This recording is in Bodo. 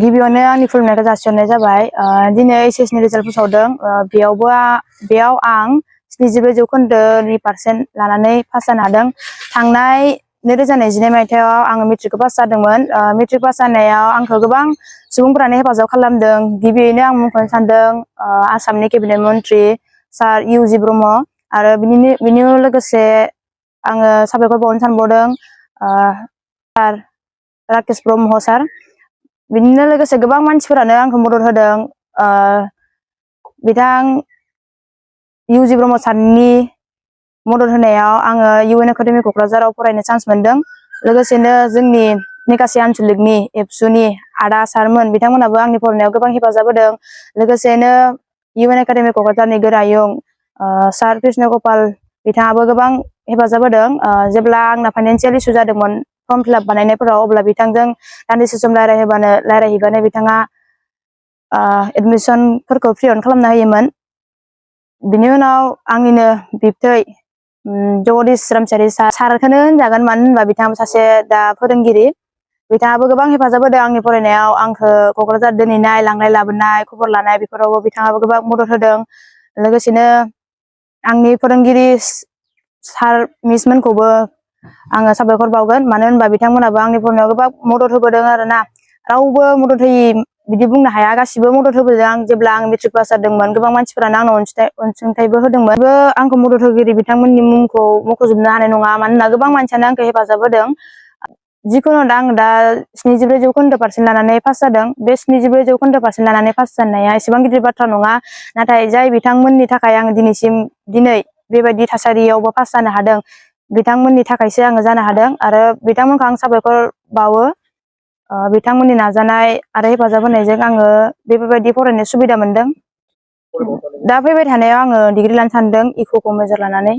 गिबियावनो आंनि खुलुमनायखौ जासिहरनाय जाबाय। दिनै एचएस नि रिजाल्ट फोसावदों। बेयाव आं 74% लानानै पास जानो हादों। थांनाय 2022 मायथाइयाव आङो मेट्रिकखौ पास जादोंमोन। मेट्रिक पास जानायाव आंखौ गोबां सुबुंफोरानो हेफाजाब खालामदों। गिबियैनो आं मुंख'नो सानदों आसामनि केबिनेट मन्त्रि सार इउ.जि. ब्रह्म आरो बिनि लोगोसे आङो साबायखर बावनो सानबावदों सार राकेश ब्रह्म सार। बिदिनो लोगोसे गोबां मानसिफोरानो आंखौ मदद होदों। बिथां इउ.जि. ब्रह्म सारनि मदद होनायाव आङो इउ.एन. एकाडेमि क'क्राझाराव फरायनो चान्स मोन्दों। लोगोसेनो जोंनि निकासि आनसलिकनि एबसुनि आदा सारमोन बिथांमोनाबो आंनि फरायनायाव गोबां हेफाजाब होदों। लोगोसेनो इउ.एन. एकाडेमि क'क्राझारनि गोरायुं सार कृष्ण गपाल बिथाङाबो गोबां हेफाजाब होदों। जेब्ला आंना फाइनान्सियेल इसु जादोंमोन फर्म फिलाप बानायनायफोराव, अब्ला बिथांजों दान्दिसे सम रायलायहैबानो बिथाङा एडमिसनफोरखौ फ्रियावनो खालामना होयोमोन। बिनि उनाव आंनिनो बिबथै जगदीश रामसियारि सारखौनो होनजागोन, मानो होनबा बिथाङाबो सासे दा फोरोंगिरि। बिथाङाबो गोबां हेफाजाब होदों आंनि फरायनायाव। आंखौ क'क्राझार दोनहैनाय, लांनाय लाबोनाय, खबर लानाय बेफोरावबो बिथाङाबो गोबां मदद होदों। लोगोसेनो आंनि फोरोंगिरि सार मिसमोनखौबो आङो साबायखर बावगोन, मानो होनबा बिथांमोनाबो आंनि फरायनायाव गोबां मदद होबोदों आरोना। रावबो मदद होयि बिदि बुंनो हाया, गासिबो मदद होबोदों। जेब्ला आं मेट्रिक पास जादोंमोन गोबां मानसिफोरानो आंनाव अनसुंथाइबो होदोंमोन। आंखौ मदद होगिरि बिथांमोननि मुंखौ मख'जोबनो हानाय नङा, मानोना गोबां मानसियानो आंखौ हेफाजाब होदों। जिखुनु आं दा 74% लानानै पास जादों। बे 74% लानानै पास जानाया एसेबां गिदिर बाथ्रा नङा, नाथाय जाय बिथांमोननि थाखाय आं दिनै बेबायदि थासारियावबो पास जानो हादों, बिथांमोननि थाखायसो आङो जानो हादों। आरो बिथांमोनखौ आं साबायखर बावो। बिथांमोननि नाजानाय आरो हेफाजाब होनायजों आङो बेफोरबायदि फरायनो सुबिदा मोनदों। दा फैबाय थानायाव आङो डिग्रि लानो सानदों, इक'खौ मेजर लानानै।